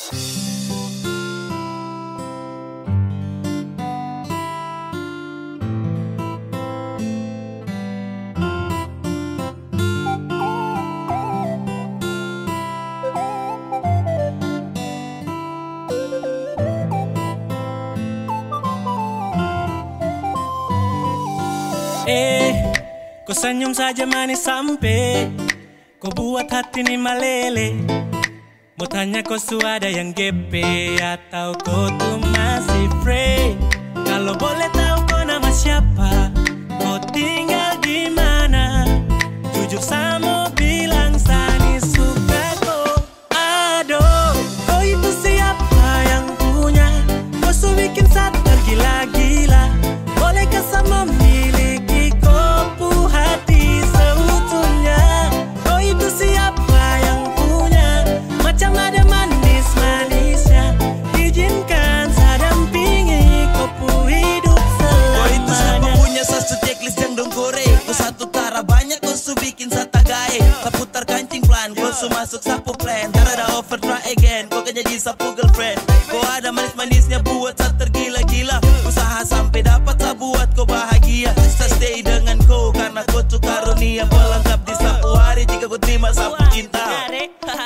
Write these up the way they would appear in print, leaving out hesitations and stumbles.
Kau senyum saja manis sampai kau buat hati ini meleleh. Mau tanya kau sudah yang GP atau kau tuh masih free? Kalau boleh tahu kau nama siapa, kau tinggal di mana? Jujur sama bilang Sani suka kau. Aduh, kau itu siapa yang punya? Kau su bikin saat tergila-gila. Bolehkah sama miliki kopu hati seutuhnya? Kau itu siapa yang punya? Macam ada manis-manisnya. Izinkan saya dampingi kopu hidup selamanya. Kau itu siapa punya satu checklist yang dong kore? Kau satu tara banyak kau su bikin sata gae. Kau putar kancing plan, kau su masuk sapu plan. Tara ada offer try again, kau kan jadi sapu girlfriend. Kau ada manis-manisnya buat saya tergila-gila. Usaha sampai dapat saya buat kau bahagia. Saya stay dengan kau karena kau tuh karunia pelengkap di sapu hari jika kau terima sapu cinta.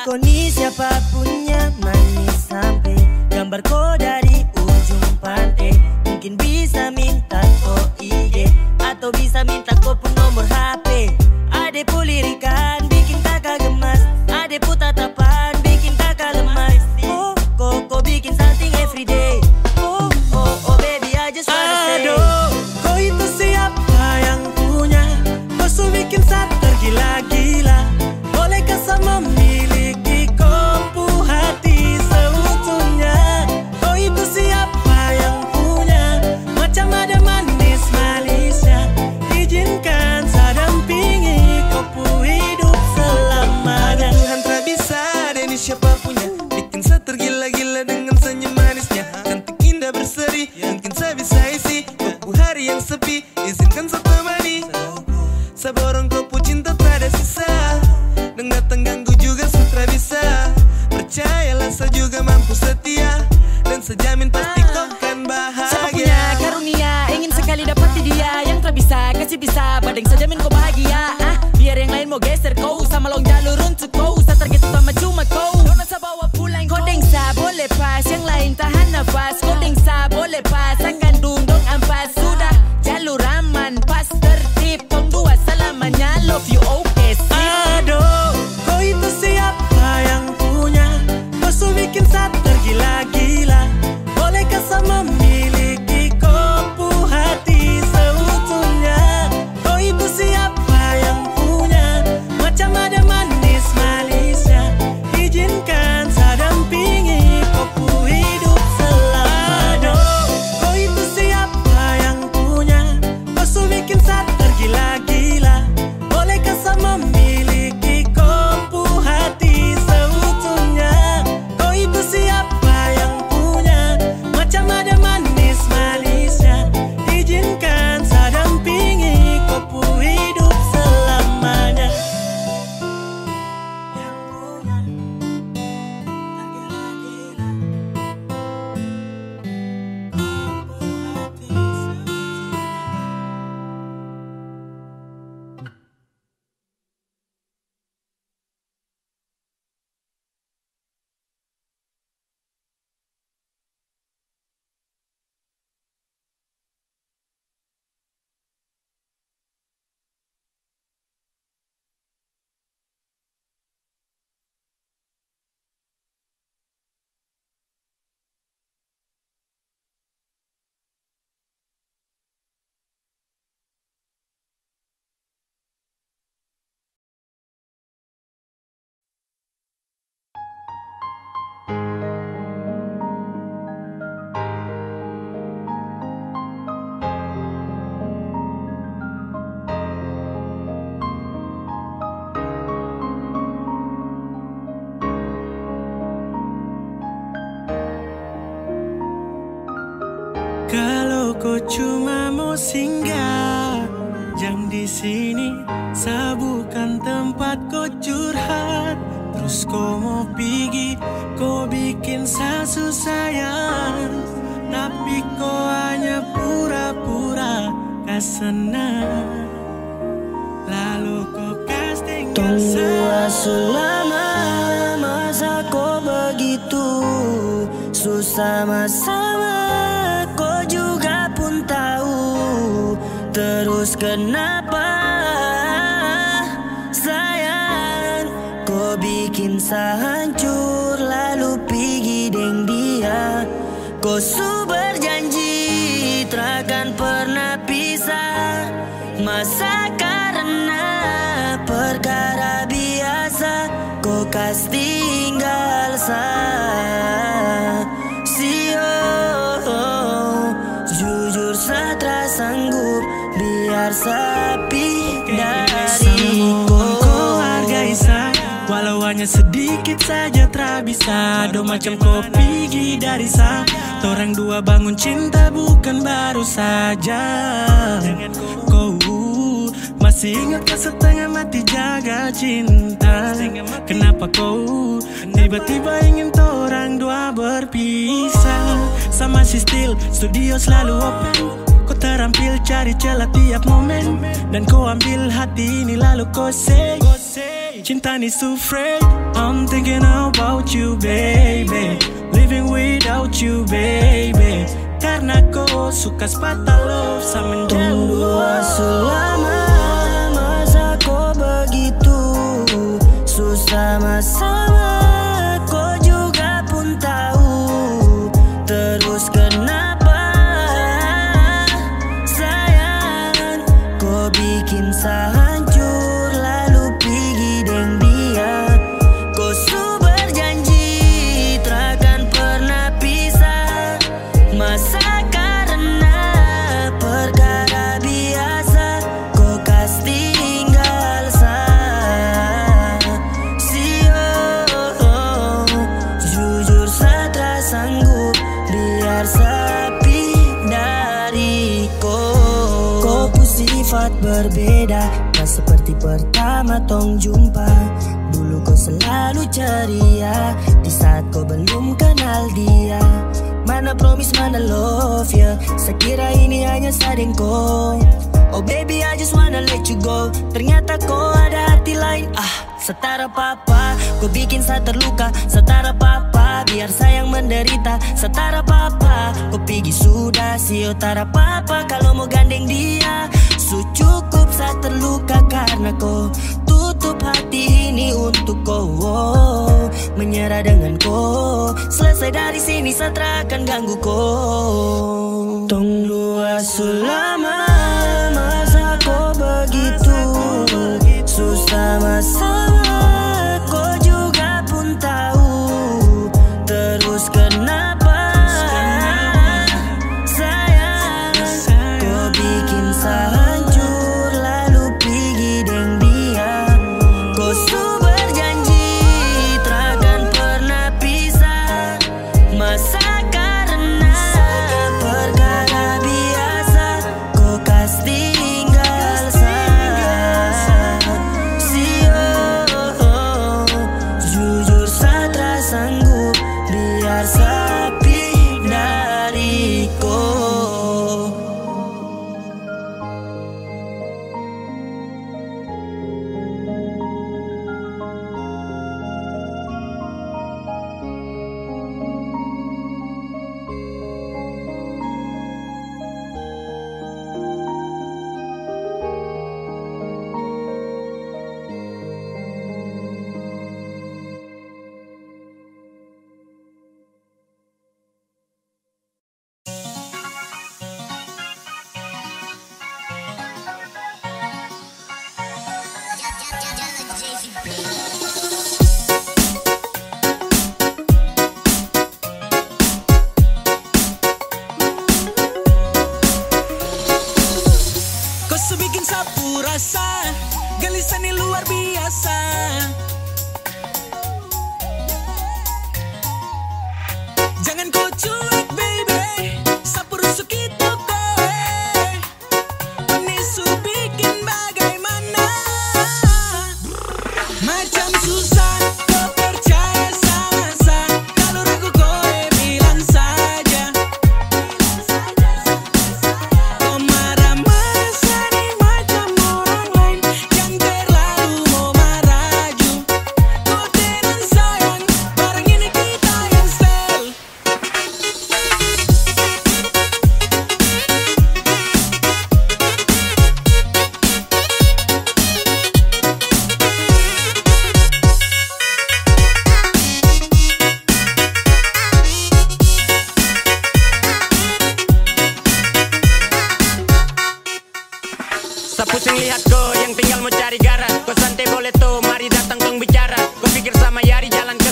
Kau ni siapa punya manis sampai gambar kau dari ujung pantai. Mungkin bisa minta kau IG atau bisa minta kau pun nomor HP. Ade pulirikan bikin kakak gemas. Ade pun tatapan bikin kakak lemas. Oh, kau bikin something everyday. Oh, baby I just wanna say. Aduh, kau itu siapa yang punya? Kau su bikin saat tergila-gila. Bolehkah sama miliki kopu hati seutuhnya? Kau itu siapa yang punya? Macam ada manis-manisnya. Izinkan saya dampingi kopu hidup selamanya. Tuhan tak bisa, Denny siapa punya? Bikin saya tergila-gila dengan senyum manisnya. Cantik indah berseri, mungkin saya bisa isi kopu hari yang sepi. Izinkan saya temani. Saya borong kopu cinta tak ada sisa. Dan datang ganggu juga sutra bisa. Percayalah saya juga mampu setia. Dan sejamin pasti kau kan bahagia. Siapa punya karunia ingin sekali dapati dia. Yang tak bisa kasih bisa badeng sejamin kau bahagia. Biar yang lain mau geser kau sama long jalur untuk kau. Usah target utama cuma kau. Dona saya bawa pulang kau. Dengsa boleh pas yang lain tahan nafas. Kau dengsa boleh pas akan dungdong ampas. Sudah jalur aman pas tertib. Tong dua selamanya love you okay sip. Aduh, kau itu siapa yang punya? Kau su bikin saat tergila-gila. Bolehkah sama miliki kopu hati seutuhnya? Kau itu siapa yang punya? Macam ada manis-manisnya. Izinkan saya dampingi kopu hidup selamanya. Aduh, kau itu siapa yang punya? Kau su bikin saat tergila-gila. Bolehkah sama miliki kopu hati seutuhnya? Kau itu siapa yang punya? Macam ada manis-manisnya. Izinkan saya dampingi kopu hidup selamanya. Yang punya tergila-gila. Kopu hati seutuhnya. Kalau kau cuma mau singgah, jam di sini, saya bukan tempat kau curhat. Terus Terus kau mau pergi, kau bikin saya sayang, tapi kau hanya pura-pura senang. Lalu kau casting tunggu selama masa kau begitu susah sama kau juga pun tahu. Terus kenapa sayang kau bikin saya hancur lalu pergi deng dia. Kau su berjanji takkan pernah pisah, masa karena perkara biasa kau kas tinggal saya. Jujur saya tak sanggup biar sepi dari kau hargai saya, walau hanya sedikit saja tak bisa. Do macam kau pergi dari saya, orang dua bangun cinta bukan baru saja. Kau masih ingat ke setengah mati jaga cinta. Kenapa kau tiba-tiba ingin orang dua berpisah? Sama si still, studio selalu open. Kau terampil cari celah tiap momen, dan kau ambil hati ini lalu kau say cinta ni so fresh. I'm thinking about you baby, living without you baby. Karena kau suka sepatah love sama tunggu selama masa kau begitu susah sama kau juga pun tahu. Terus kenapa sayang kau bikin saya hancur lalu pergi deng dia. Kau su berjanji takkan pernah pisah, masa karena perkara biasa kau kas tinggal saya. Jujur saya tak sanggup biar sepi dari kau. Kau pun sifat berbeda, tak seperti pertama tong jumpa. Dulu kau selalu ceria di saat kau belum kenal dia. Mana promise, mana love ya, sekira ini hanya sadeng kau. Oh baby I just wanna let you go, ternyata kau ada hati lain. Setara papa, kau bikin saya terluka. Setara papa, biar sayang menderita. Setara papa, kau pergi sudah siotara papa. Kalau mau gandeng dia, cukup saya terluka karena kau tutup hati ini untuk kau. Menyerah dengan kau, selesai dari sini saya tak akan ganggu kau. Tunggu selama masa kau begitu susah sama kau juga pun tahu. Terus kenapa sayang kau bikin saya hancur lalu pergi deng dia. Kau su berjanji takkan pernah pisah, masa karena perkara biasa kau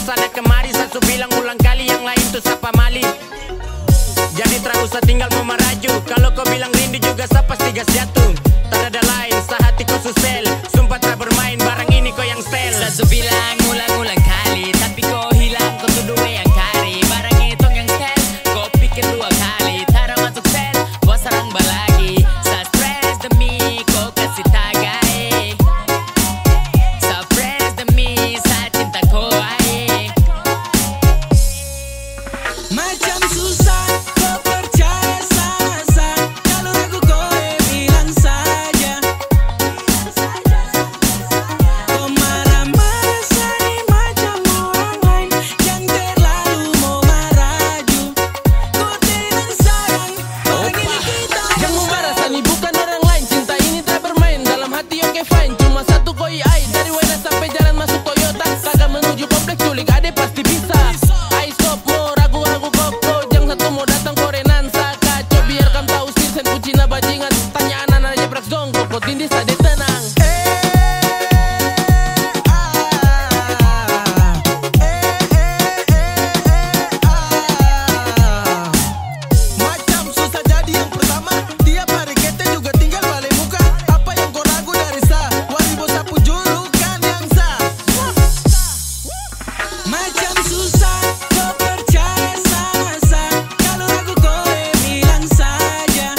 kesana kemari, saya bilang ulang kali, yang lain tuh sapa mali. Jadi tak usah tinggal mau meraju, kalau kau bilang rindu juga saya pasti gas jatuh. Tak ada lain, sehati kau susel, sumpah tak bermain, barang ini kau yang sel. Saya bilang ulang-ulang kali, tapi kau hilang, kau tuduh yang kari. Barang itu yang sel, kau pikir 2 kali, tak masuk sel, gua serang balagi. Saya stress demi kau kasih tagai, saya stress demi saya cinta kau aye. Macam susah kau percaya sah-sah, kalau ragu kau bilang saja. Kau marah-marah sani macam orang lain yang terlalu mau maraju. Kau dengan sayang, orang ini kita Yang membara sani bukan orang lain, cinta ini tak bermain, dalam hati oke fine. Cuma satu koi ai, dari Wena sampai jalan masuk Toyota. Kagak menuju kompleks culik ade pasti bisa. Ai stop mo ragu-ragu koko, jang satu mau datang korenansa. Kacau biar kamu tahu sirsen kucina bajingan. Tanya anak-anak aja praks dong, koko tindis ade tenang. macam susah jadi yang pertama. Tiap hari kita juga tinggal balik muka. Apa yang kau ragu dari sah? Waribo sapu julukan yang sah. Macam susah kau percaya sah-sah, kalau ragu kau bilang saja.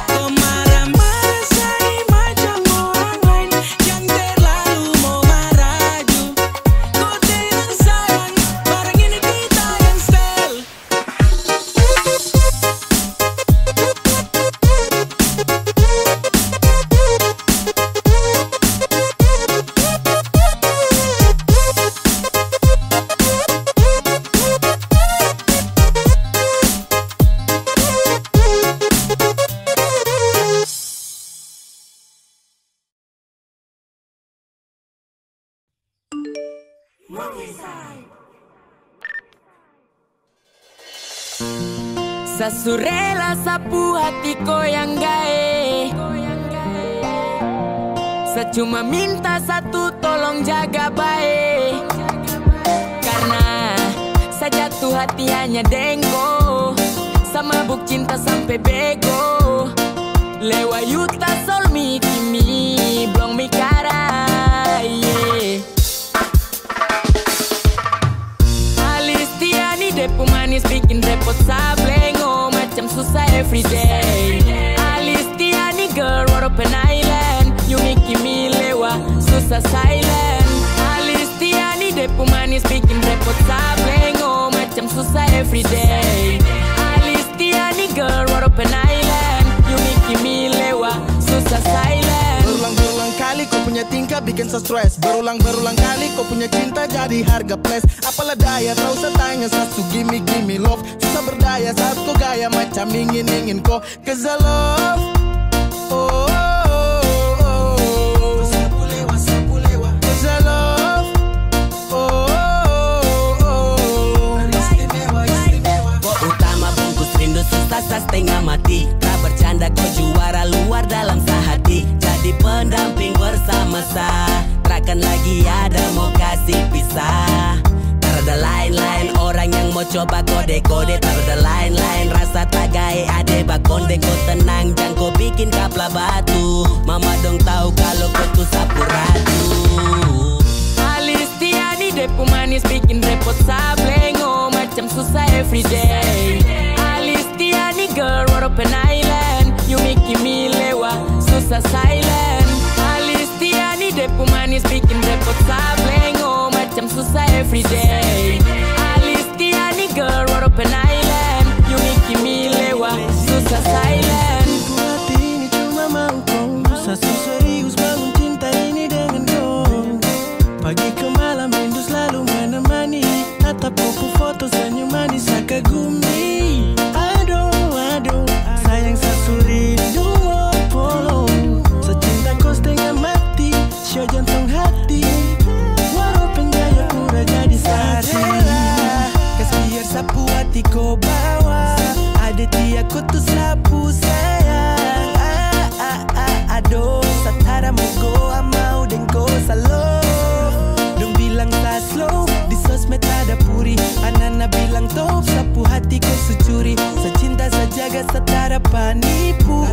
Kau marah-marah sani macam orang lain yang terlalu mau maraju. Kau dengan sayang, barang ini kita yang sel. Sasurela sapu hati kau yang gae. Saya cuma minta satu, tolong jaga baik. Karena saya jatuh hati hanya dengko, sama buk cinta sampai bego. Lewa yuta sol mi kimi, blong mi cara, yeah. Alistiani depu manis bikin repot sablengo, macam susah everyday. Alistiani girl war open island, you make me lewa susah silent. Alistiani depu manis bikin repot sablengo, macam susah everyday. Alistiani girl war open island, you make me lewa susah silent. Berulang-berulang kali kau punya tingkah bikin saya stres. Berulang-berulang kali kau punya cinta jadi harga plus. Apalah daya tak usah tanya sasu gimme love. Susah berdaya saat kau gaya macam ingin kau. Cause I love, oh, oh, oh. Sapu lewa. Cause I love, oh, oh, oh. Istimewa. Kau utama bungkus rindu susah setengah mati. Tak bercanda kau juara luar dalam sehati. Jadi pendamping bersama saya. Takkan lagi ada mau kasih pisah. Tak ada lain-lain orang yang mau coba kode-kode. Tak ada lain-lain rasa tagai ade bakonde. Kau tenang jangan kau bikin kapla batu. Mama dong tahu kalau kau tuh sapu ratu. Alistiani depu manis bikin repot sablengo, macam susah everyday. Alistiani girl war open island, you make me lewa susah silent. Alistiani depu manis bikin repot sablengo, macam susah everyday. Alistiani girl war open island, you make me lewa susah silent. Hati ini cuma mau kau. Sasu serius bangun cinta ini dengan kau. Pagi ke malam rindu selalu menemani. Tatap kupu foto senyum manis kagumi. Aduh, sayang sasu rindu polo. Secinta kau setengah mati, show jantung hati. Walaupun gaya pura jadi sati. Kasih biar sapu hati kau bawa. Ada dia kau tuh sapu sayang. Aduh, satara mau go amau dan kau salo. Tara panipu,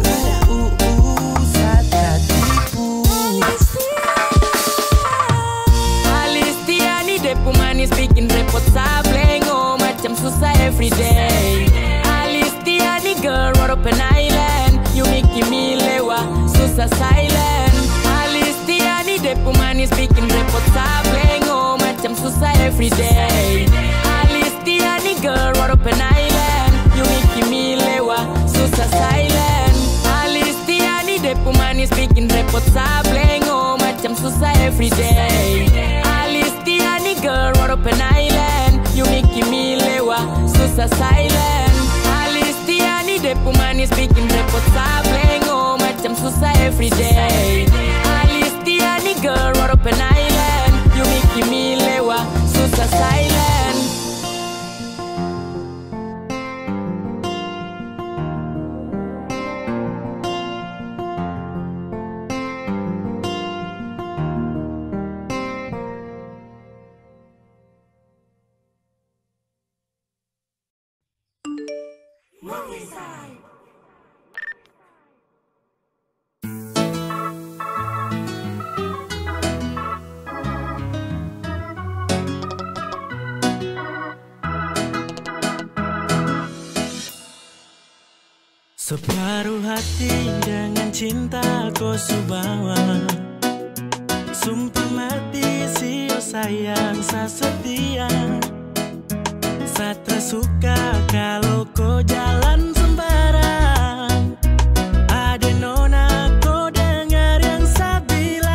Satra tipu. Alistiani depu manis bikin repot sablengo macam susah everyday. Alistiani girl Waropen Island, you make me lewa susah silent. Alistiani depu manis bikin repot sablengo macam susah everyday. Alistiani girl Waropen Island, you make me lewa susah silent. Alistiani depu manis bikin repot sablengo macam susah everyday. Alistiani girl Waropen Island, you make me lewa susah silent. Alistiani depu manis bikin repot sablengo macam susah everyday. Alistiani girl Waropen Island, you make me lewa susah silent. Separuh hati dengan cinta kau subawa. Sumpah mati sio sayang sa setia. Satra suka kalau kau jalan sembarang. Ada nona kau dengar yang saya bilang.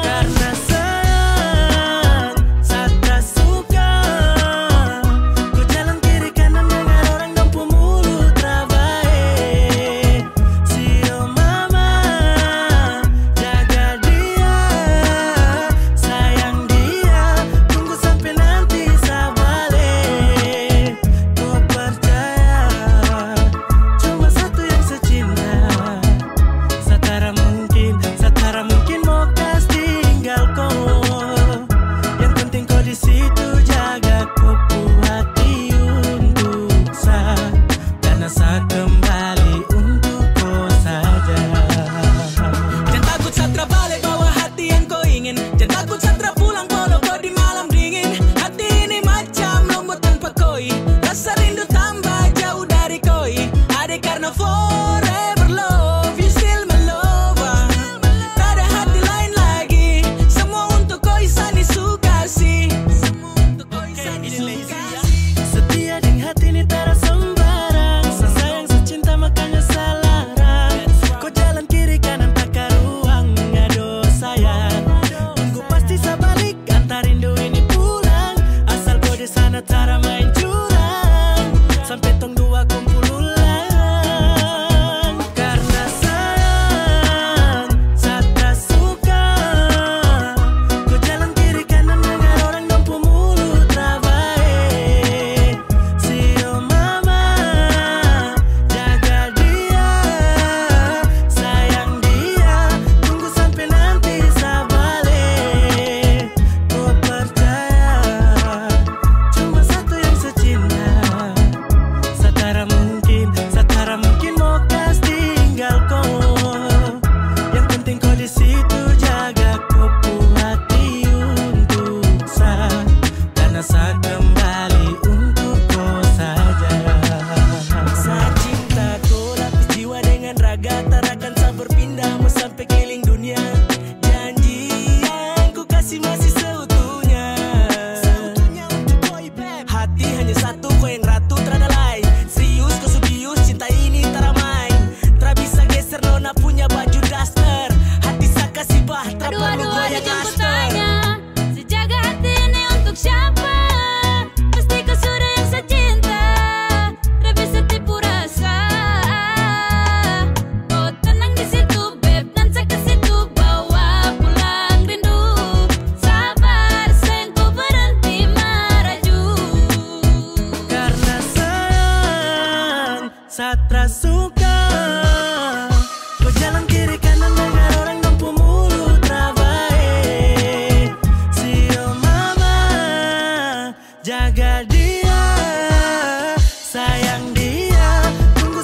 Karena sayang Satra suka kau jalan kiri kanan dengan orang dampu mulut rabai. Sio mama jaga dia, sayang dia, tunggu sampai nanti saya balik. Kau percaya cuma satu yang secinta. Satara mungkin mau kasih tinggal kau. Yang penting kau di situ jaga kau hati untuk saya. Karena saya kembali untuk kau saja. Jangan takut Satra balik bawa hati yang kau ingin. Jangan takut Satra pulang kalau kau di malam dingin. Hati ini macam lombok tanpa koi. Rasa rindu tambah jauh dari koi. Adek karena forever love you still my lover. Tak ada hati lain lagi. Semua untuk koi Sani suka sih. Semua untuk koi Sani suka sih. Setia dengan hati ini tak ada sembarang. Saya sayang secinta makanya saya larang. Kau jalan kiri kanan tak ada ruang. Aduh sayang, tunggu pasti saya balik. Antar rindu ini pulang. Asal kau di sana tak ada main curang. Sampai tong dua kumpul ulang. Karena sayang Satra suka kau jalan kiri kanan dengan orang dampu mulut rabai. Sio mama jaga dia, sayang dia, tunggu sampai nanti saya balik. Kau percaya cuma satu yang secinta. Satara mungkin mau kasih tinggal kau. Yang penting kau di situ jaga kau hati untuk saya. Karena saya kembali untuk kau saja. Saya cinta kau lapis jiwa dengan raga. Tak akan saya berpindah mau sampai keliling dunia. Janji yang ku kasih masih seutuhnya. Untuk kau hati hanya satu, kau yang ratu terada lain. Serius kau subius, cinta ini tak main. Tak bisa geser nona punya baju daster. Hati saya kasih bah, tak Aduh, perlu aduh, kau ada yang jemput master. tanya. Sejaga hati ini untuk siapa? Pasti kau sudah yang saya cinta. Tak bisa tipu rasa. Oh tenang di situ beb, dan saya ke situ bawa pulang rindu. Sabar sayang kau berhenti meraju. Karena sayang Satra suka kau jalan kiri kanan dengan orang dampu mulut rabai. Sio mama jaga dia, sayang dia, tunggu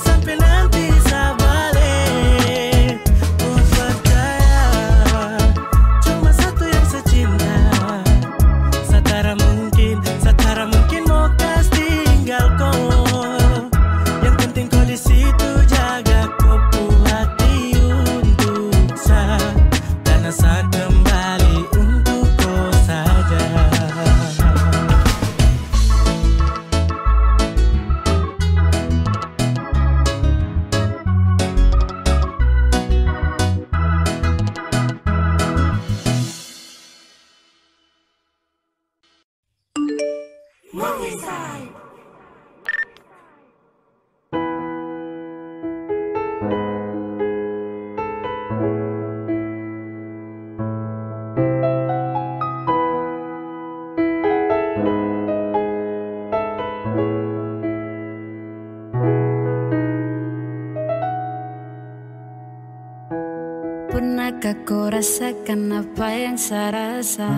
Pernahkah kau rasakan apa yang saya rasa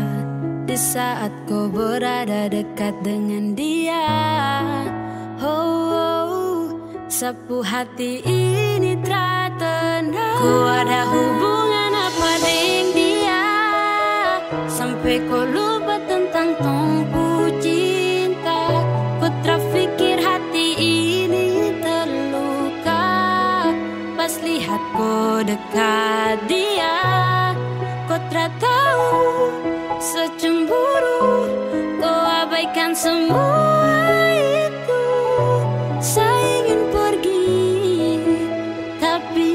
di saat kau berada dekat dengan dia? Oh, sapu hati ini tertendang. Kau ada hubungan apa dengan dia sampai kau lupa tentang tumpu cinta? Kau terfikir hati ini terluka pas lihat kau dekat dia. Kau tak tahu secemburu, kau abaikan semua itu. Saya ingin pergi, tapi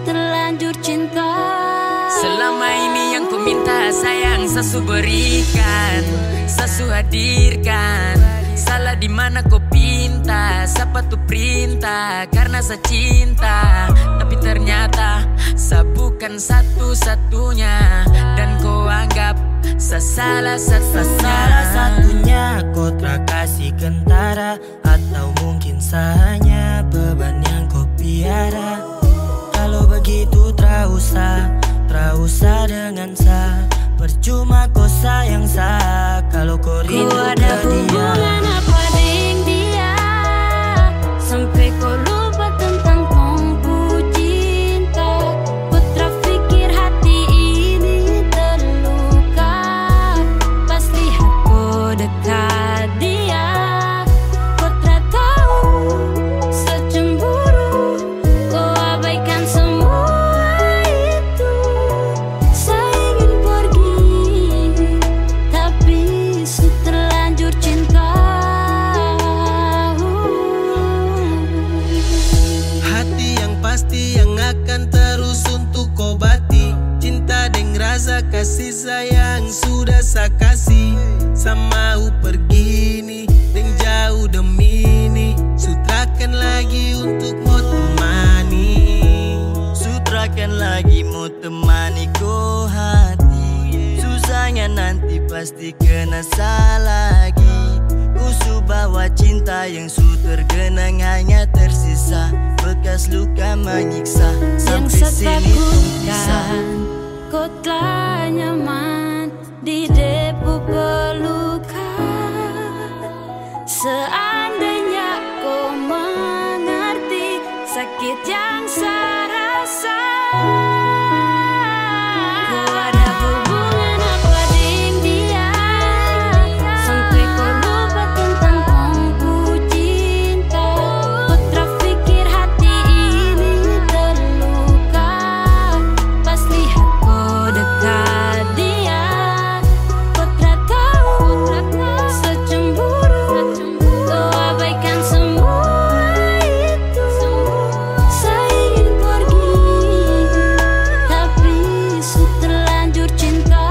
terlanjur cinta. Selama ini yang ku minta sayang sasu berikan, sasu hadirkan. Salah di mana kau pinta, siapa tuh perintah? Karena saya cinta, tapi ternyata saya bukan satu-satunya. Dan kau anggap saya salah satunya. Kau tak kasih kentara, atau mungkin hanya beban yang kau piara. Kalau begitu tak usah dengan saya. Percuma kau sayang saya kalau kau rindu Kau ke ada dia. hubungan apa dengan dia sampai kau lupa tentang tumpu cinta? Kau terfikir hati ini terluka pas lihat kau dekat dia. Kau tak tahu secemburu, kau abaikan semua itu. Saya ingin pergi, tapi terlanjur cinta. Hati yang pasti yang akan terus untuk kau bati. Cinta dengan rasa kasih sayang sudah saya kasih. Sama pergi nih dan jauh demi ini. Sutrakan lagi untuk mau temani. Sutrakan lagi mau temani kau hati. Susahnya nanti pasti kena salah lagi. Ku bawa cinta yang su tergenang hanya tersisa bekas luka menyiksa. Yang Sampai sini tung bisa. setakutkan kau telah nyaman di depu pelukan. Seandainya kau mengerti sakit yang saya rasa. Kau ada hubungan apa dengan dia sampai kau lupa tentang tumpu cinta? Kau terfikir hati ini terluka pas lihat kau dekat dia. Kau tak tahu secemburu, kau abaikan semua itu. Saya ingin pergi, tapi terlanjur cinta.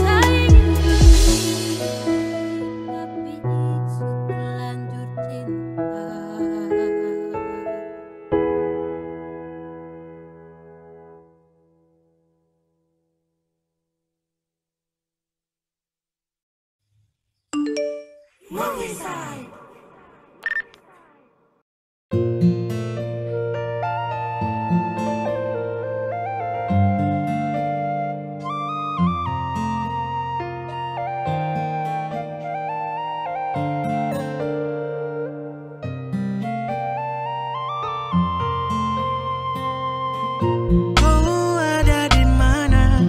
Saya ingin pergi, tapi terlanjur cinta. Kau ada di mana?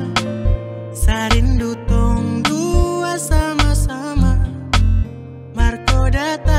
Saya rindu tong dua sama-sama. Marco datang.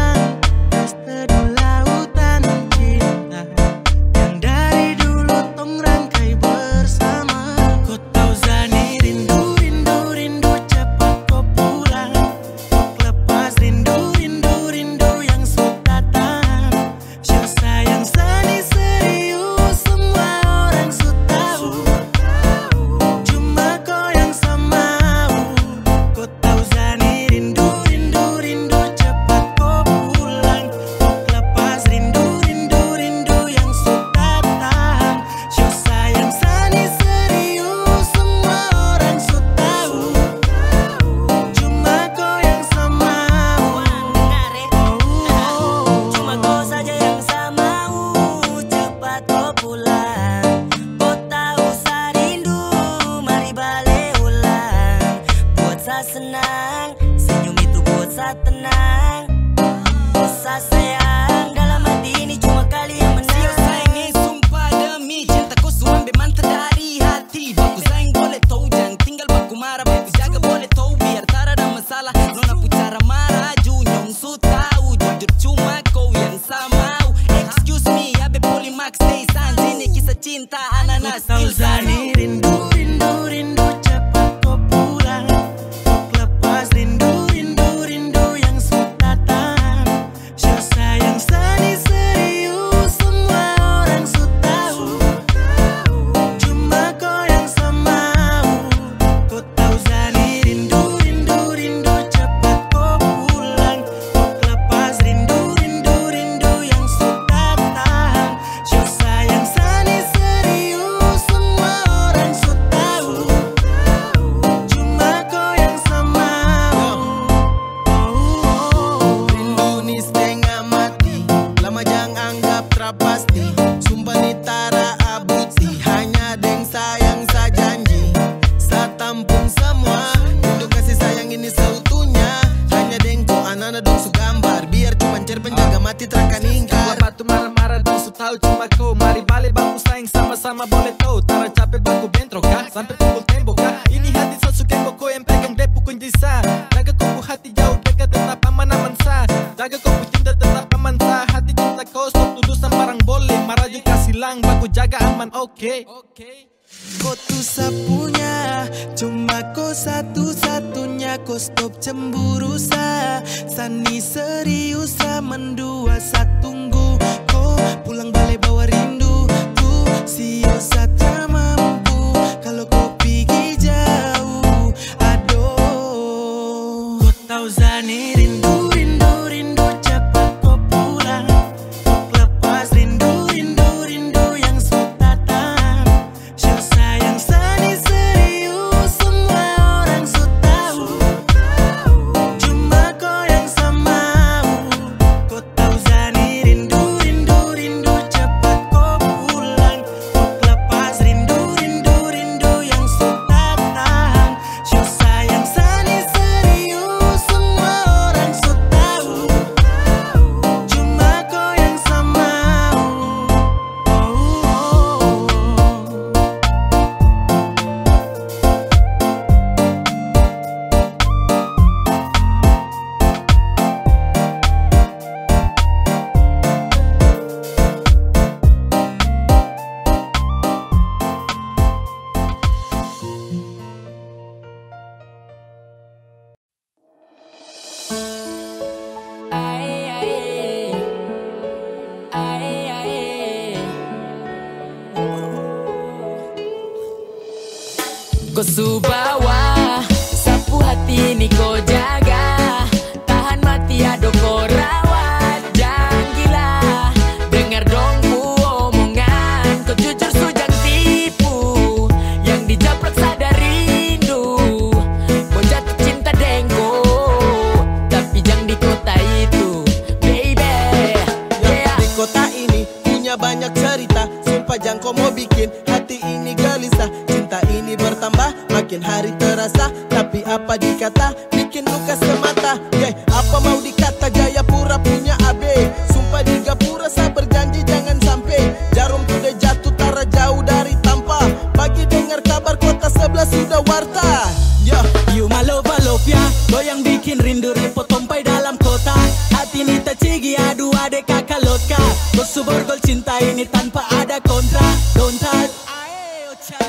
sa senang, senyum itu buat sa tenang. Sa sayang, dalam hati ini cuma kali yang menang. Sio sayang sumpah demi cintaku suambe mantap dari hati. Baku sayang boleh tahu jangan tinggal baku marah. Baku jaga boleh tahu biar tak ada masalah. Nona pu cara marah junyong su tahu. Jujur cuma kau yang sama. Excuse me, abe Polimax stay sans. Ini kisah cinta ananas Tauzani rindu, rindu, rindu cepat kau pulang. Lepas rindu, rindu, rindu yang sudah datang. Show sayang sani serius semua orang sudah tahu. Cuma kau yang sama. Kau Tauzani rindu, rindu, rindu cepat kau pulang. Lepas rindu, rindu, rindu yang sudah datang. Show sayang sani serius semua orang sudah tahu. Cuma kau yang sama. Rindu ni setengah mati. Lama jangan anggap terpasti. Sumpah ni tara abuti. Hanya deng sayang sa janji. Sa tampung semua. Rindu kasih sayang ini seutuhnya. Hanya deng ko anana dong su gambar. Biar cuma cerpen jaga mati terakan ingkar. Batu marah-marah dan su tahu cuma kau. Mari balik baku sayang sama-sama boleh tahu. Tara capek baku bentrok kah? Sampai pukul tembok kah? Ini hati sosu kembok kau yang pegang depu kunci sah. Jaga kau hati jauh dekat tetap aman-aman sah. Jaga kau cinta tetap aman sah. Hati cinta kau stop tuduh sembarang boleh. Marah juga silang baku jaga aman oke. Kau tuh sapunya, cuma kau satu-satunya. Kau stop cemburu sa, sani serius sa mendua sa tunggu. Kau pulang balik bawa rindu, tuh sio sa tak mampu. Kalau kau pergi jauh, aduh. Kau Tauzani rindu, rindu, rindu cepat kau pulang. Lepas rindu, rindu, rindu yang sudah datang. Show sayang sani serius semua orang sudah tahu. Cuma kau yang sama. Kau Tauzani rindu, rindu, rindu cepat kau pulang. Lepas rindu, rindu, rindu yang sudah datang. Show sayang sani serius semua orang sudah tahu. Cuma kau yang sama. Kau subawa, sapu hati ini kau jaga. Tahan mati ado kau rawat. Jangan gila, dengar dong ku omongan. Kau jujur su jangan tipu. Yang dijaprak sadar rindu. Mau jatuh cinta dengko, tapi jangan di kota itu, baby. Di kota ini punya banyak cerita. Sumpah jangan kau mau bikin hati ini gelisah. Cinta ini bertambah makin hari terasa. Tapi apa dikata bikin luka semata. Apa mau dikata Jayapura punya AB. Sumpah di Gapura saya berjanji jangan sampai. Jarum sudah jatuh tara jauh dari tampa. Pagi dengar kabar kota sebelah sudah warta. You malova-lovia, kau yang bikin rindu repot tompai dalam kota. Hati ini tak cigi, aduh adek kakak lotka. Kau suborgol cinta ini tanpa ada kontra. Don't touch.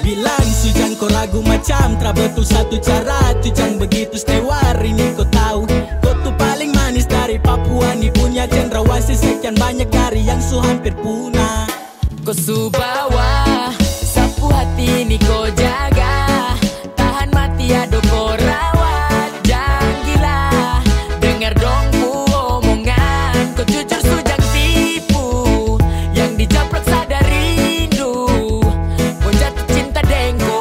Bilang sujang kau ragu macam tra betul satu cara. Tu jangan begitu stewar ini kau tahu. Kau tuh paling manis dari Papua. Ni punya cendrawasih sekian banyak hari yang su hampir punah. Kau subawa, sapu hati ini kau jaga. Tahan mati ado kau rawat. Jangan gila, dengar dong ku omongan. Kau jujur su jangan tipu. Yang dijaprak sadar rindu. Mau jatuh cinta dengko,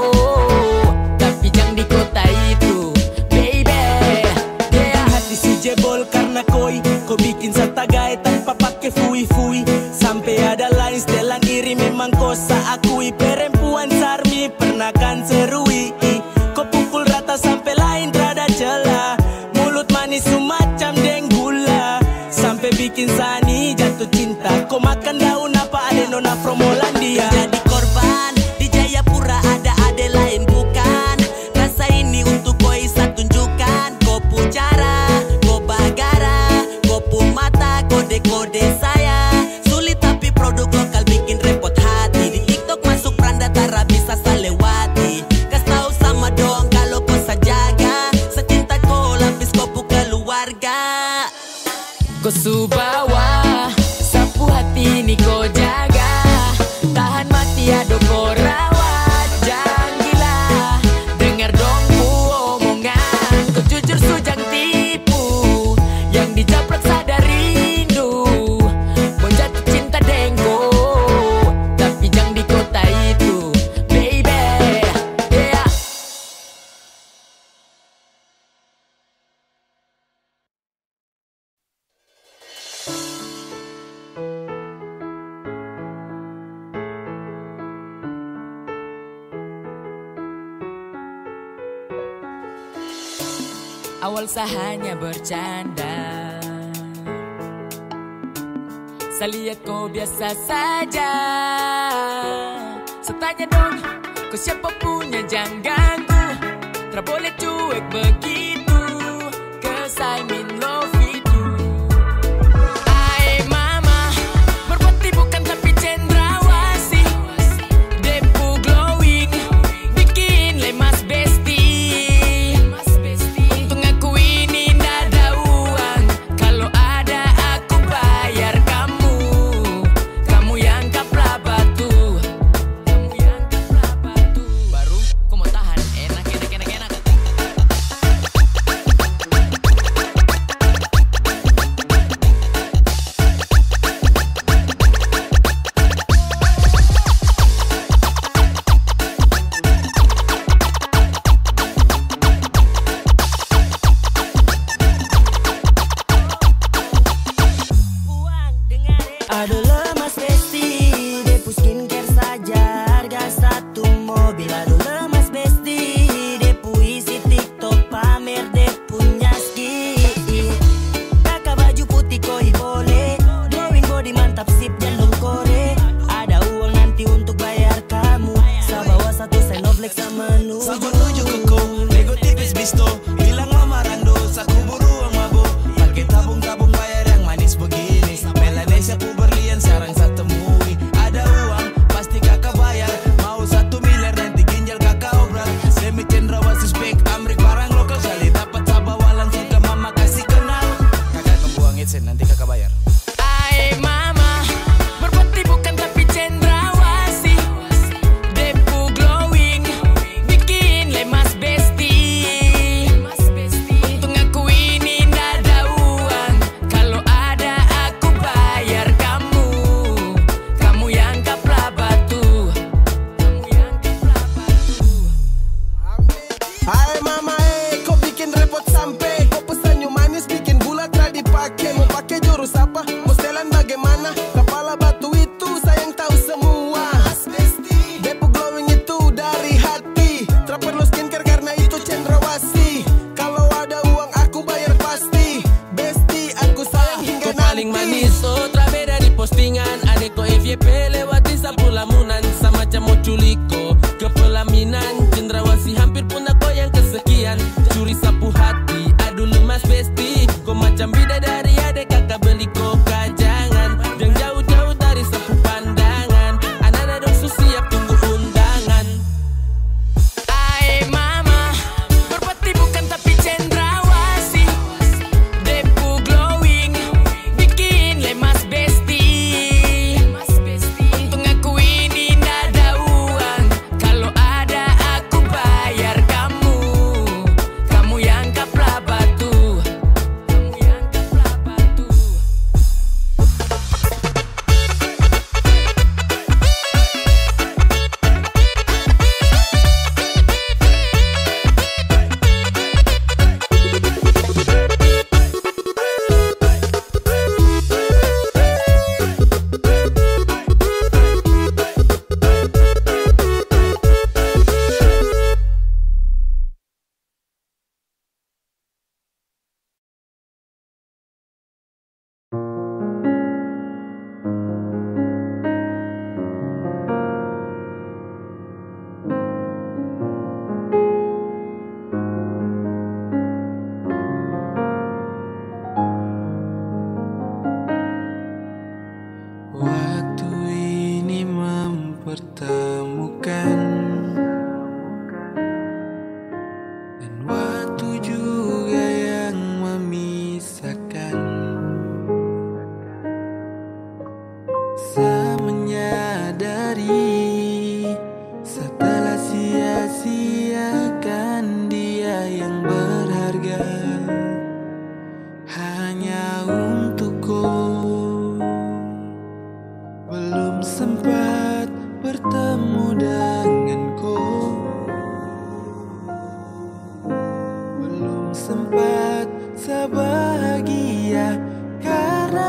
tapi jangan di kota itu, baby. Hati si jebol karena koi. Kau bikin satagai tanpa pakai fui-fui. Sampai ada lain setelan iri memang kau saat Kau subawa, sapu hati ini kau jaga. Tahan mati ado kau rawat. Jangan gila, dengar dong ku omongan. Kau jujur sujang tipu, yang dijaprak sadar rindu. Mau jatuh cinta dengko, tapi jangan di kota itu, baby. Yeah. Awal saya hanya bercanda, saya lihat kau biasa saja. Saya tanya dong, kau siapa punya jangan ganggu. Tak boleh cuek begitu, 'cause I'm in love with you. Ay mama, merpati bukan tapi cendrawasih. Depu glowing, bikin lemas bestie. Untung aku ini ndak ada uang, kalau ada aku bayar kamu. Kamu yang kapla batu, kamu yang kapla batu. Baru kau mau tahan, enak. Aduh lemas besti, Depu skincare saja harga satu mobil. Aduh lemas besti, Depu isi TikTok pamer Depu punya ski. Pakai baju putih koi boleh, glowing body mantap sip jalur kore. Ada uang nanti untuk bayar kamu, saya bawa satu Senoflex sama menuju. Saya menuju ke kau, nego tipis bisto. Hilang mama rando, saku beruang mabo. Pakai tabung-tabung bayar yang manis begini. Melanesia ku berlian sekarang saya temui. Ada uang, pasti kakak bayar. Mau 1 miliar nanti ginjal kakak obrak. Semi cendrawasih spek Amrik barang lokal. Kali dapat sabawa langsung ke mama kasih kenal. Kakak kebuang itsen, nanti kakak bayar. Ay mama, merpati bukan tapi cendrawasih. Depu glowing, bikin lemas bestie. Untung aku ini ndak ada uang, kalau ada aku bayar kamu. Kamu yang kapla batu, kamu yang kapla batu. Hai mama kau bikin repot sampai. Kau pesannya manis bikin gula tak dipakai. Mau pakai jurus apa? Mau setelan bagaimana? Kepala batu itu sayang tahu semua. Depu glowing itu dari hati. Tak perlu skincare karena itu cendrawasih. Kalau ada uang aku bayar pasti. Besti aku sayang hingga Kau paling manis, oh tak beda di postingan. Adek kau FYP lewati sapu lamunan. Sama macam mau culiko ke pelaminan. Cendrawasih hampir punah kau yang kesekian. bahagia karena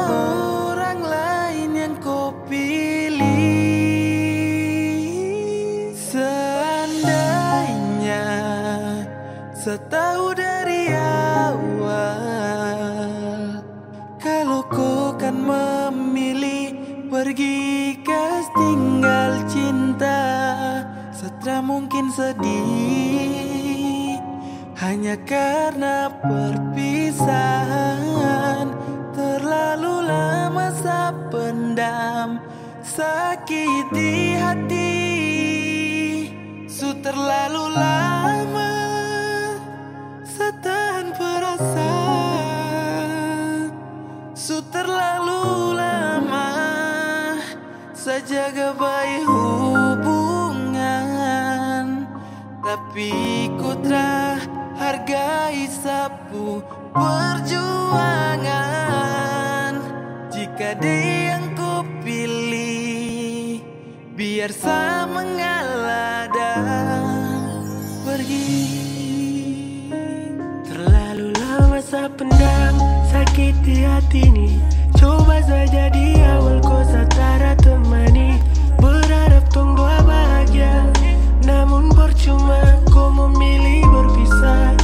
orang lain yang kau pilih. Seandainya saya tahu dari awal kalau kau kan memilih pergi kas tinggal cinta, setelah mungkin sedih hanya karena perpisahan. Terlalu lama saya pendam sakit di hati, su terlalu lama saya tahan perasaan, su terlalu lama saya jaga baik hubungan, tapi ku telah hargai sapu perjuangan. Jika dia yang ku pilih, biar saya mengalah dan pergi. Terlalu lama saya pendam sakit di hati ini. Coba saja di awal kau setara temani, berharap tong dua bahagia, namun percuma kau memilih berpisah.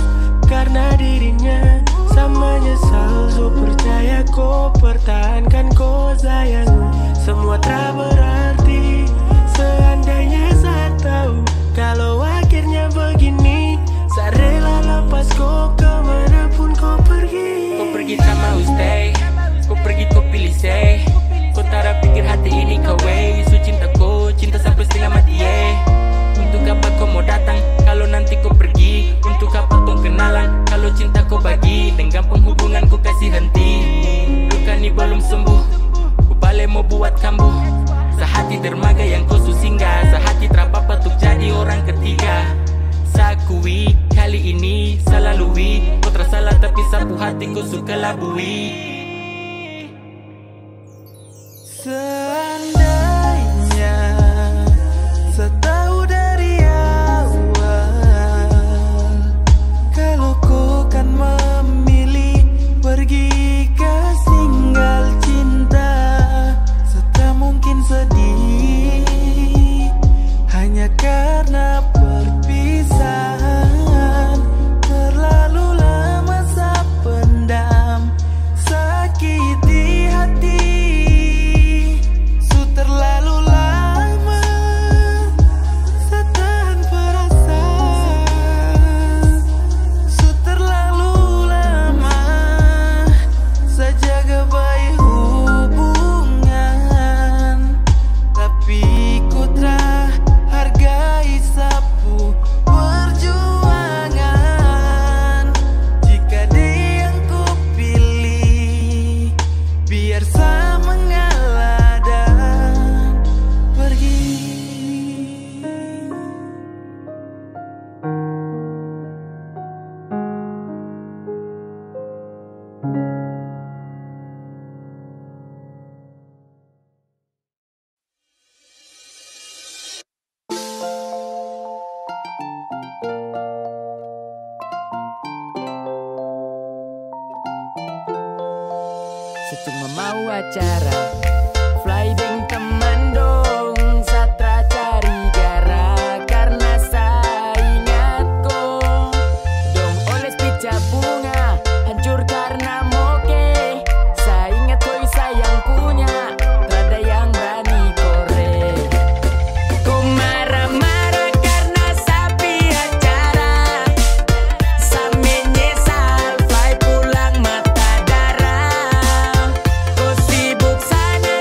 Karena dirinya sama nyesal, so percaya kau pertahankan kau sayang. Semua tak berarti seandainya saya tahu kalau akhirnya begini. Saya rela lepas kau kemanapun kau pergi. Kau pergi tak mau stay, kau pergi kau pilih say. Kau tak pikir hati ini kau way. Su cintaku, cinta sampai setengah mati Untuk apa kau mau datang kalau nanti kau pergi? Untuk apa kau kenalan kalau cinta kau bagi? Dan gampang hubungan ku kasih henti. Luka ni belum sembuh, ku balik mau buat kambuh. Sehati dermaga yang kau susingga, sehati terapa-apa untuk jadi orang ketiga. Sakui kali ini salah lui, kau tersalah tapi sapu hati kau suka labui. Seandainya saya tahu dari awal kalau kau kan memilih pergi ke tinggal cinta, setelah mungkin sedih hanya karena perpisahan. Terlalu lama saya pendam sakit di hati, terlalu lama saya tahan perasaan, su terlalu lama saya jaga baik hubungan, tapi ku telah hargai sapu perjuangan. Jika dia yang ku pilih, biar saya mengalah dan pergi. Secuma mau acara fly ding teman dong, satra cari gara karena saya ingat kau. Dong oles pica bunga hancur karena moke. Saya ingat kau sayang punya, rada yang berani korek. Kau marah-marah karena sapi acara, saya menyesal fly pulang mata darah. Kau sibuk sana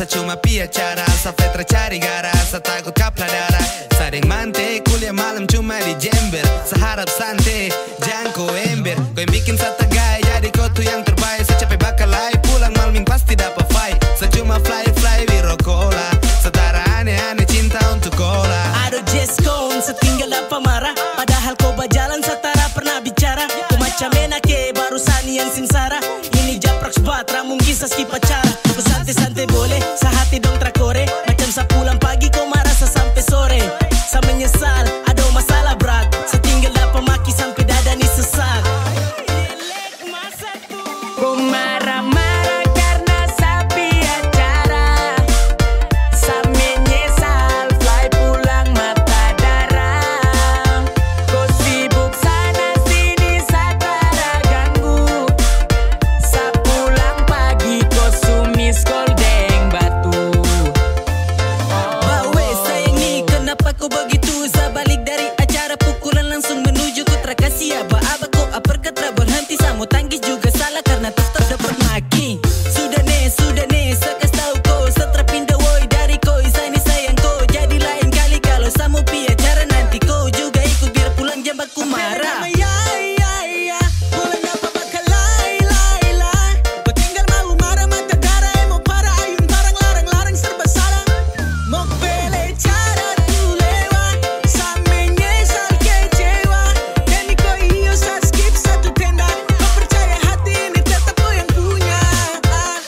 Sa cuma pia cara, sa fetra cari gara, sa takut kapla darah. Sadeng mante, kuliah malam cuma di Jember. Seharap santai, jangko ember. Kau yang bikin sa tegai, jadi kau tuh yang terbaik. Sa capek bakalai, pulang malam pasti dapat fight. Sa cuma fly biro cola. Setara aneh-aneh cinta untuk cola. Aduh just gone, setinggal apa marah. Padahal kau berjalan setara pernah bicara. Kau macam enake, barusan yang sinsara. Ini japrak sebatra, mungkin saski pacara. Kau santai-santai boleh, sehati dong trakore. Macam sa pulang pagi, kau marah sampai sore. Sa menyesal, ada masalah berat. Setinggal apa maki sampai dada ni sesak. Kau marah-marah karena sapi acara. Sa menyesal, fly pulang mata darah. Kau sibuk sana sini satara ganggu. Sa pulang pagi kau sumis koldeng batu. Bawe sayang ni kenapa kau begitu? Sa balik dari acara pukulan langsung menuju ke Trakasi. Aba-aba kau uppercut berhenti. Sa mau tangkis juga salah karena tetap dapat maki. Sudah nih, sa kasih tahu kau. Setelah pindah woi dari kau, sa ini sayang kau. Jadi lain kali kalau sa mau pi acara nanti kau juga ikut biar pulang jam baku marah. Pulang apa bakal lai. Kau tinggal mau marah mata darah. Mau parah ayun parang larang serba salah. Mau pele cara tu lewat. Sa menyesal kecewa. Jadi kau iyo sa skip satu tenda. Kau percaya hati ini tetap kau yang punya.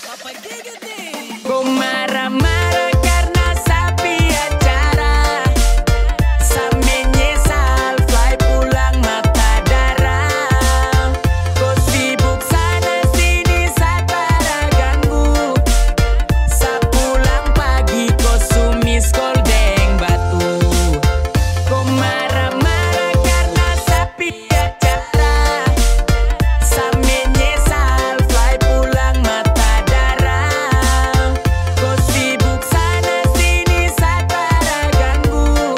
Apa gigat nih? Kau marah-marah karena sapi acara. Sa menyesal, fly pulang mata darah. Kau sibuk sana sini satara ganggu. Sa pulang pagi kau sumis koldeng batu. Kau marah-marah karena sapi acara. Sa menyesal, fly pulang mata darah. Kau sibuk sana sini satara ganggu.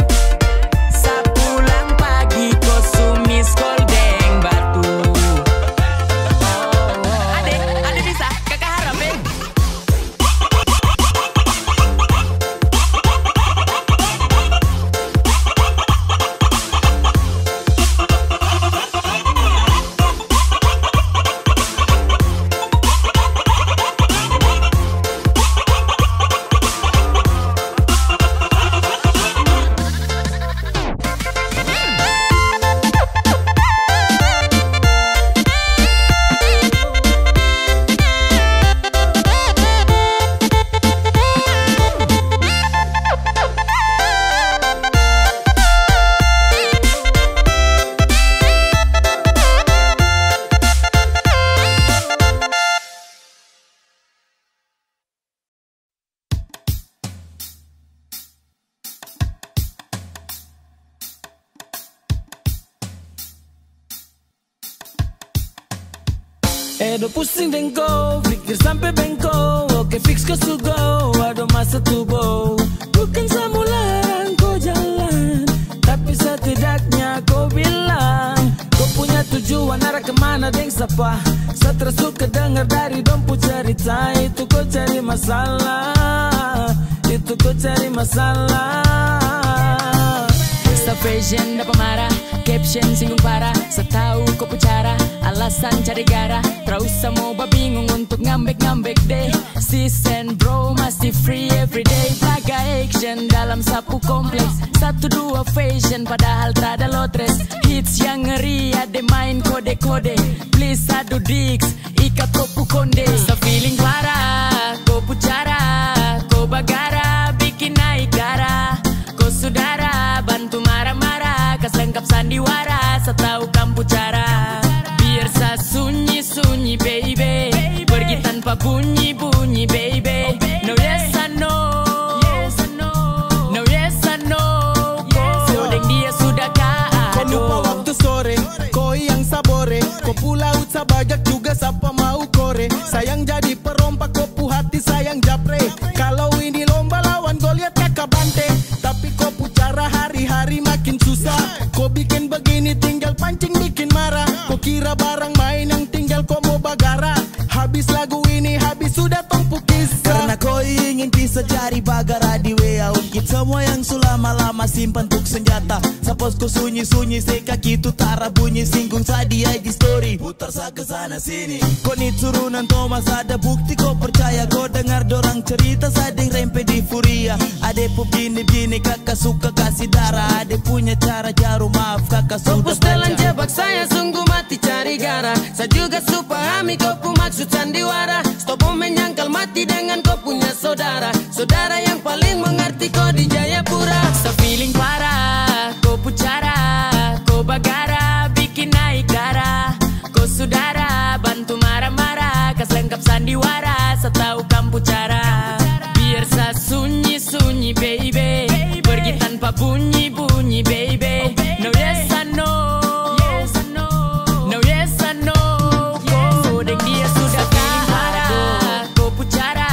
Sa pulang pagi kau sumis koldeng batu. Ade bisa kakak harap Edo pusing dengko, pikir sampai bengko. Oke fix kau sugo, ada masa tubuh. Bukan semulan kau jalan, tapi setidaknya kau bilang kau punya tujuan arah kemana deng sapa. Setelah suka dengar dari dompu cerita. Itu kau cari masalah, itu kau cari masalah. Stop fashion dapat marah, caption singgung parah. Setahu kau bicara, alasan cari gara. Terus mau bingung untuk ngambek-ngambek deh. Season bro masih free everyday. Plaga action dalam sapu kompleks. 1-2 fashion padahal trada lotres. Hits yang ngeri ada main kode-kode. Please adu diks, ikat kopu konde. So feeling parah, kau bicara, kau bagara, bikin naik darah. Kau saudara, bantu marah-marah, kas lengkap sandiwara. Setahu kamu cara, biar sa sunyi-sunyi baby. Pergi tanpa bunyi-bunyi baby. No yes I know, no yes I know. Kau deng dia sudah Kau lupa kado. waktu sore, kau yang sabore. Kau pulau sabajak juga siapa mau kore. Sayang jadi perompak kopu hati sayang japre. Kalau ini lomba lawan gol lihat kakak bante. Tapi kau pucara hari-hari makin susah. Kau bikin begini tinggal pancing bikin marah. Kau kira barang main yang tinggal kau mau bagara. Habis lagu ini habis sudah tong pukis. Karena kau ingin pisah sejari bagara di WA ungkit semua yang sulama-lama simpan tuk senjata. Sapos ko sunyi-sunyi se kaki tu tara bunyi singgung sadi di story putar sa kesana sini. Konit surunan Thomas ada bukti kau percaya. Kau dengar dorang cerita sading rempe di furia. Ade pu bini-bini kakak suka kasih darah. Ade punya cara jarum maaf kakak sudah Fokus telan jebak saya sungguh mati cari gara. Saya juga supahami kau pu maksud sandiwara. Stop menyangkal mati dengan kau punya saudara. Saudara yang paling mengerti kau di Jayapura. So feeling parah, kau pucara, kau bagara, bikin naik darah. Kau saudara, bantu marah-marah, kas lengkap sandiwara, setahu kamu cara. Biar sa sunyi-sunyi baby, pergi tanpa bunyi-bunyi baby. No yes I know, no yes I know. Kau dan dia sudah parah, kau pucara,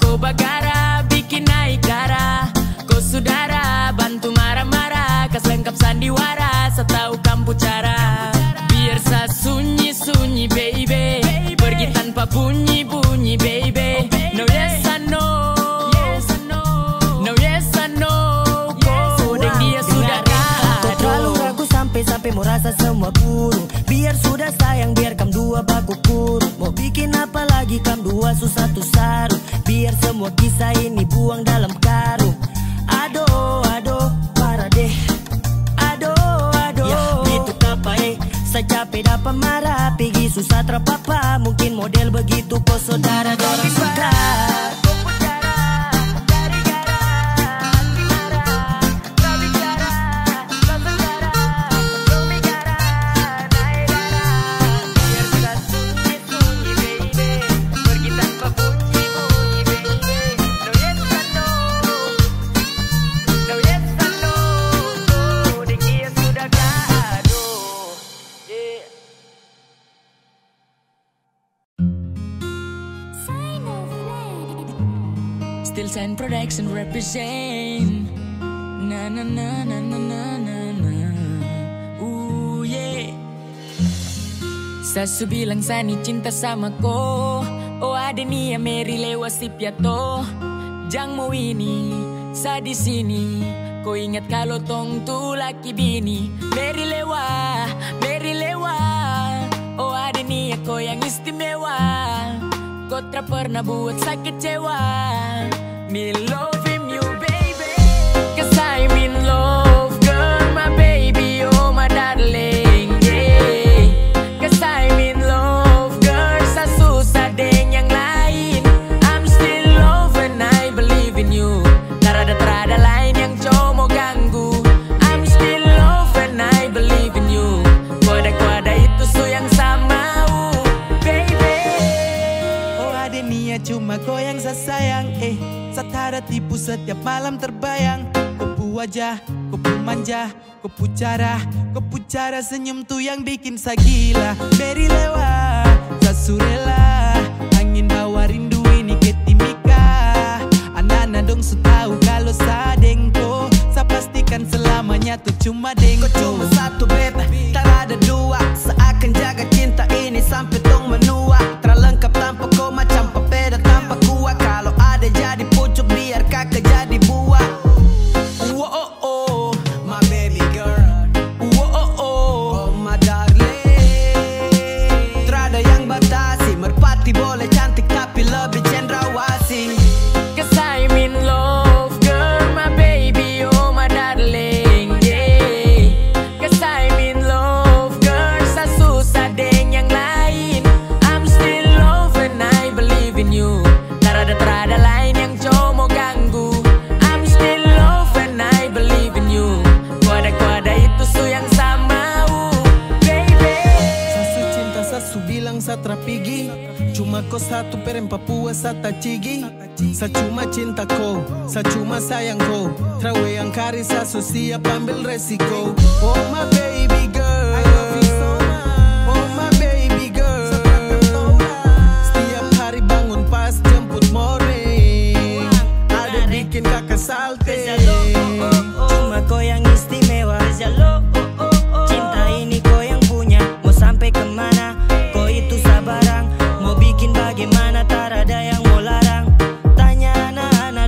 kau bagara, bikin naik darah. Kau saudara, bantu marah-marah, kas lengkap sandiwara, setahu kamu cara. Biar sa sunyi-sunyi baby, pergi tanpa bunyi-bunyi baby. No yes I know, no yes I know. Kau dan dia sudah Kau terlalu ragu sampai mau rasa semua buruk. Biar sudah sayang, biar kam dua baku kurung. Mau bikin apa lagi kam dua susah tu sarung. Biar semua kisah ini buang dalam karung. Aduh, parah deh. Aduh, ya, itu apa saya capek dapat marah. Pergi susah terpapa. Mungkin model begitu kau saudara dorang sudah. Still Sign Production represent. Na na na na na na na na. Ooh yeah. Sasu bilang Sani cinta sama ko. Oh ada nia Mary lewat si piato. Jang mau ini, sa di sini. Kau ingat kalau tong tu laki bini. Mary lewa. Oh ada nia kau yang istimewa. Kau tak pernah buat saya kecewa. Me loving you baby, cause I'm in love girl, my baby, oh my darling, yeah. Cause I'm in love girl, sa susah deng yang lain. I'm still love and I believe in you. Terada lain yang coba mau ganggu. I'm still love and I believe in you. Kuada itu su yang sama, baby. Oh ada niat cuma kau yang saya sayang, Satara tipu setiap malam terbayang. Kau pu wajah, kau pu manja, kau pu cara senyum tu yang bikin saya gila. Beri lewa, sasurela, angin bawa rindu ini ke timika. Anak-anak dong su tahu kalau sadeng ko, saya pastikan selamanya tuh cuma dengko. Kau cuma satu beb, tak ada dua. Seakan jaga cinta ini sampai tong menua. Terlengkap tanpa kau macam papeda tanpa kuah. Kalau ada jadi pucuk biar kakak jadi buah. Oh, my baby girl. Oh, my darling. Terada yang batasi, merpati boleh cantik tapi lebih cendrawasih. Cause I'm in love girl, my baby, oh my darling, yeah. Cause I'm in love girl, sa susah deng yang lain. I'm still love and I believe in you. Terada lain yang coba mau ganggu. I'm still love and I believe in you. Kuada itu su yang sama, baby. Sasu cinta sasu bilang sa trapigi. Cuma kau satu perem Papua sa tacigi. Sa cuma cinta kau, sa cuma sayang kau. Trawe yang kari sasu siap ambil resiko. Oh my baby girl, I love you so much. Oh my baby girl, setiap hari bangun pas jemput morning. Ada bikin kakak salte. Cuma kau yang istimewa. Cinta ini kau yang punya. Mau sampai kemana? Kau itu sabarang. Mau bikin bagaimana? Tak ada yang mau larang. Tanya anak-anak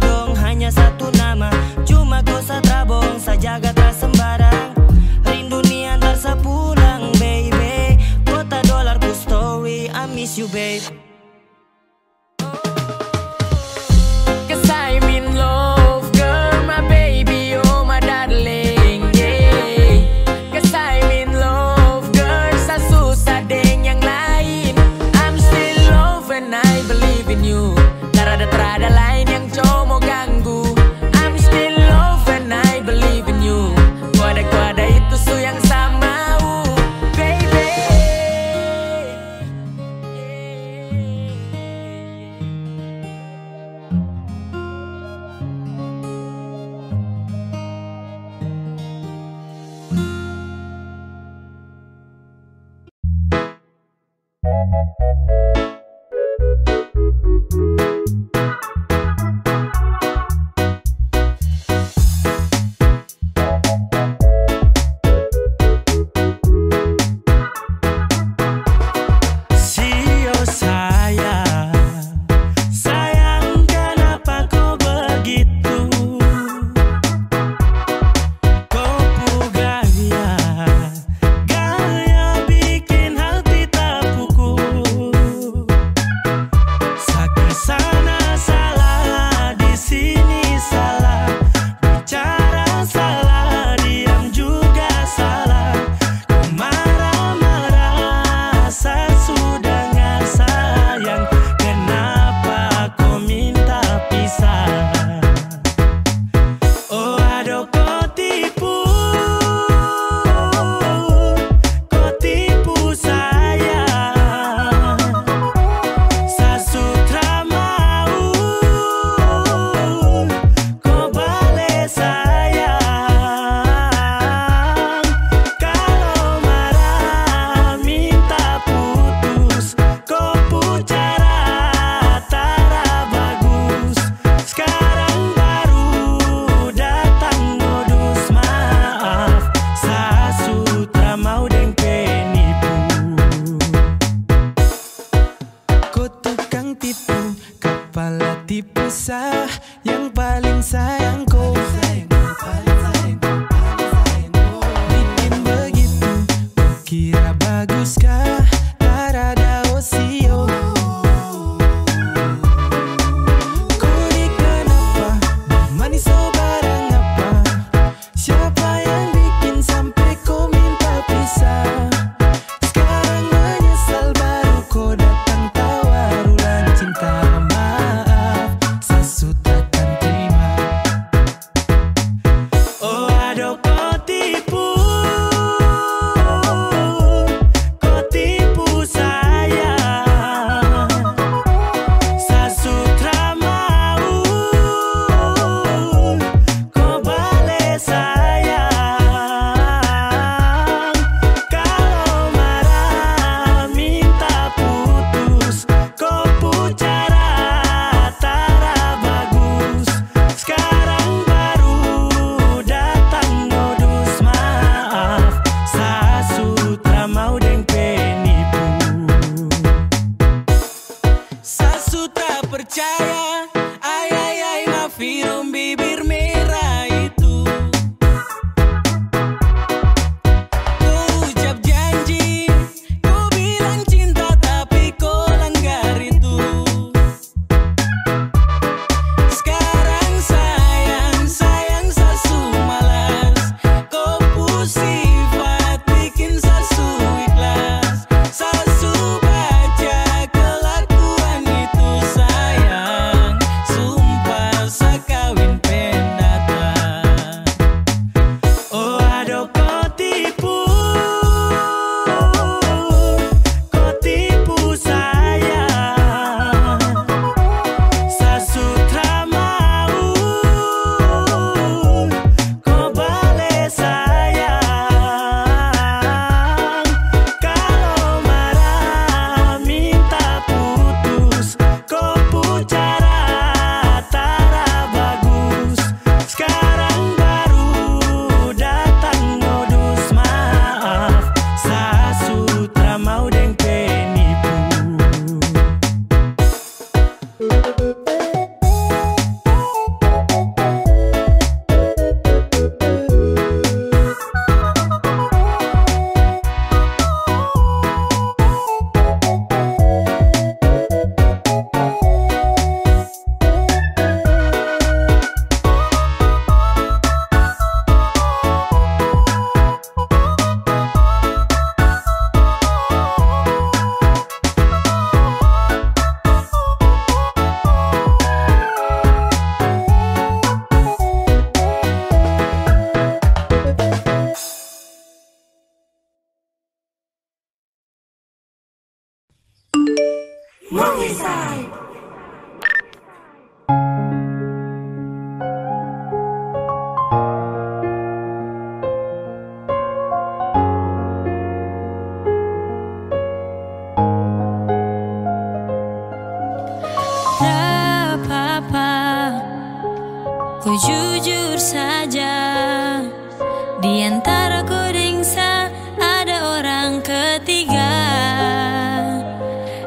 Di antara kodengsa ada orang ketiga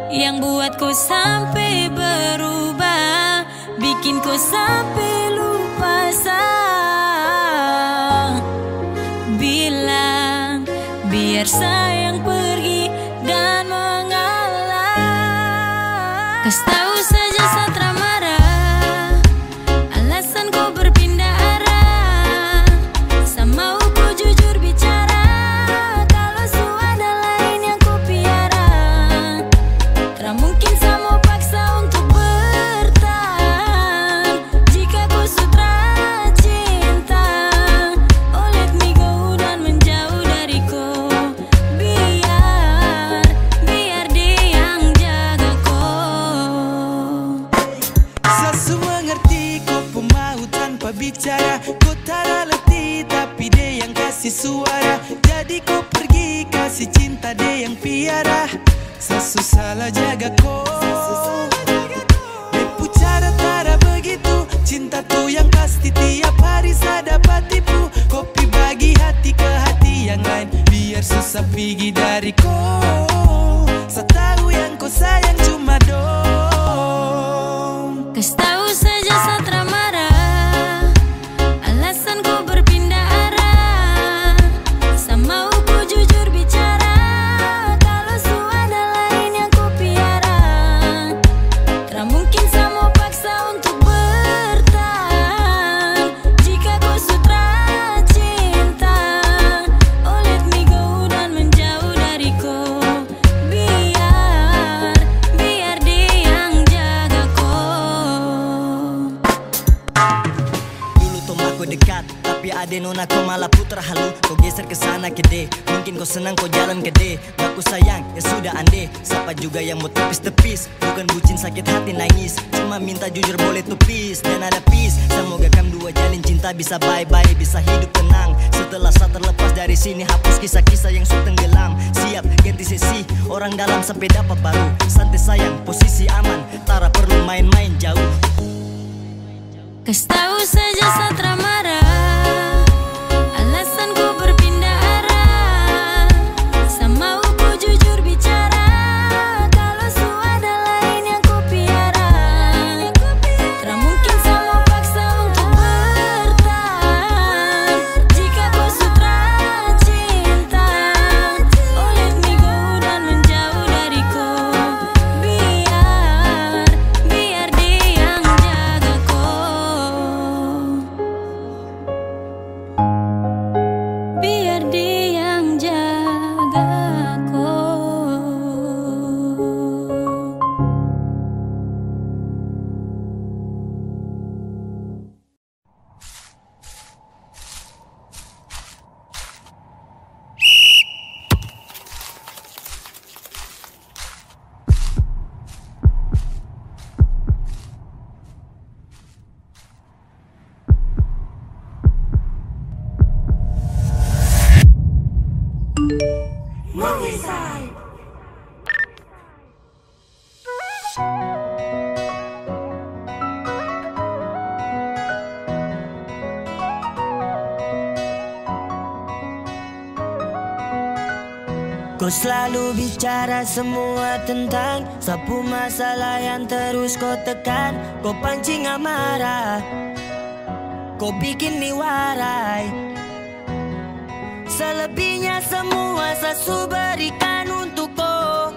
yang buat kau sampai berubah, bikin kau sampai lupa bilang biar sayang pergi dan mengalah. Kasih tahu saja Satra marah, alasan kau berpindah arah. Sama aku jujur bicara, kalau su ada lain yang kau piara. Tak mungkin sama paksa untuk bertahan jika kau sutra cinta. Oh let me go dan menjauh dariku, biar dia yang jaga kau. Sesu mengerti kau pemau tanpa bicara, kau tak letih tapi dia yang kasih suara. Jadi kau pergi kasih cinta dia yang piara. Sesu salah jaga kau, depu cara tara begitu. Cinta tuh yang pasti tiap hari saya dapat tipu. Kopi bagi hati ke hati yang lain, biar susah pergi dari kau. Saya tahu yang kau sayang cuma dong. Kasih tahu saja Satra marah, alasan kau berpindah arah. Sama aku jujur bicara, kalau su ada lain yang kau piara. Tak mungkin sama paksa untuk bertahan jika kau sutra cinta. Oh let me go dan menjauh dariku, biar dia yang jaga kau. Dulu tombak kau dekat, tapi ade nona kau malah putar halu. Kau geser ke sana kede, mungkin kau senang kau jalan gede. Aku sayang, ya sudah ande. Siapa juga yang mau tepis-tepis, bukan bucin sakit hati nangis. Cuma minta jujur boleh tuh peace dan ada peace. Semoga kami dua jalin cinta bisa bye-bye, bisa hidup tenang. Setelah saya terlepas dari sini, hapus kisah-kisah yang sudah tenggelam. Siap ganti sesi, orang dalam sampai dapat baru. Santai sayang, posisi aman, tara perlu main-main jauh. Kasih tahu saja Satra marah, alasan kau berpindah arah. Sama aku jujur bicara, kalau su ada lain yang kau piara. Tak mungkin sama paksa untuk bertahan jika kau sutra cinta. Oh let me go dan menjauh dariku, biar dia yang jaga kau. Biar dia yang jaga kau. Kau selalu bicara semua tentang sapu masalah yang terus kau tekan. Kau pancing amarah, kau bikin niwarai. Selebihnya semua saya berikan untuk kau.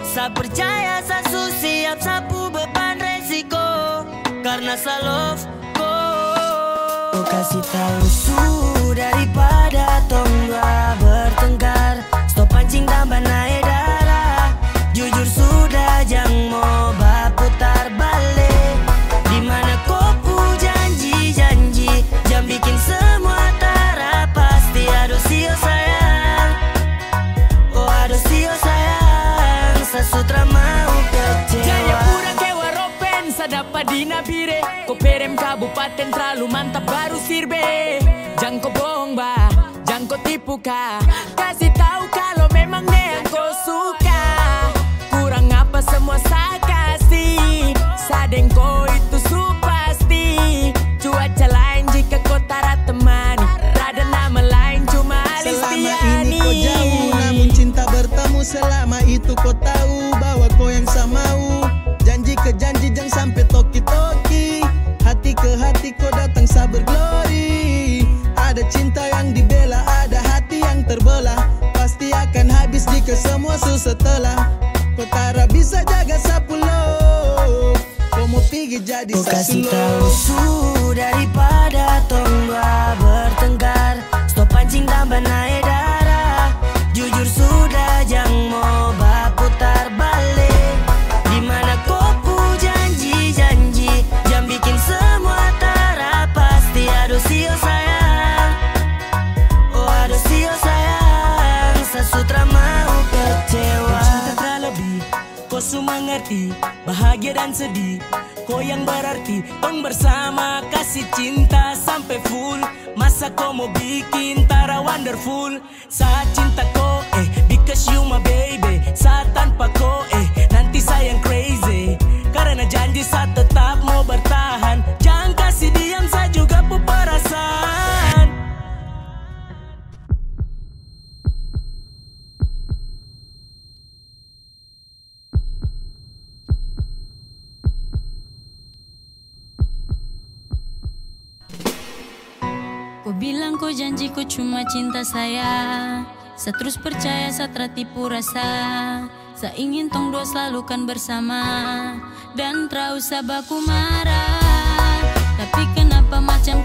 Saya percaya saya siap sapu beban resiko, karena saya love kau. Kau kasih tahu su daripada tong dua bertengkar. Stop pancing tambah naik darah. Jujur sudah jangan mau putar balik. Dimana kau pu janji-janji, jam bikin semua tara pasti. Aduh sio sayang, oh aduh sio sayang, sesutra mau kecewa. Jayapura kewa ropen, sadapa di nabire. Koperem kabupaten terlalu mantap baru sirbe. Jangan kau bohong bah, jangan kau tipu kah. Kasih tahu kalau memang yang kau suka. Kurang apa semua saya kasih. Sadeng kau itu su pasti. Cuaca lain jika kau tara temani. selama itu kau tahu bahwa kau yang samau. Janji ke janji jangan sampai toki-toki. Hati ke hati kau datang sabar glory. Ada cinta yang dibela, ada hati yang terbelah. Pasti akan habis jika semua susah telah. Kau tara bisa jaga sapulo. Kau mau pergi jadi kau kasih sasulo. tahu su daripada tongga bertengkar. Stop pancing tambah naik darah. Jujur sudah jangan mau berputar balik. Dimana kau pu janji-janji, jangan bikin semua tara. Pasti aduh sio sayang, oh aduh sio sayang. Sesutra mau kecewa. Cinta terlebih, kau semua ngerti bahagia dan sedih. Kau yang berarti tong bersama kasih cinta sampai full. Masa kau mau bikin tara wonderful. Saat cinta kau because you my baby. Saat tanpa kau nanti sayang crazy. Karena janji saat tetap mau bertahan. Jangan kasih diam saya juga pu perasaan. Kau bilang kau janji kau cuma cinta saya. Saya terus percaya saya tertipu rasa. Saya ingin tong dua selalu kan bersama. Dan terus sabaku marah. Tapi kenapa macam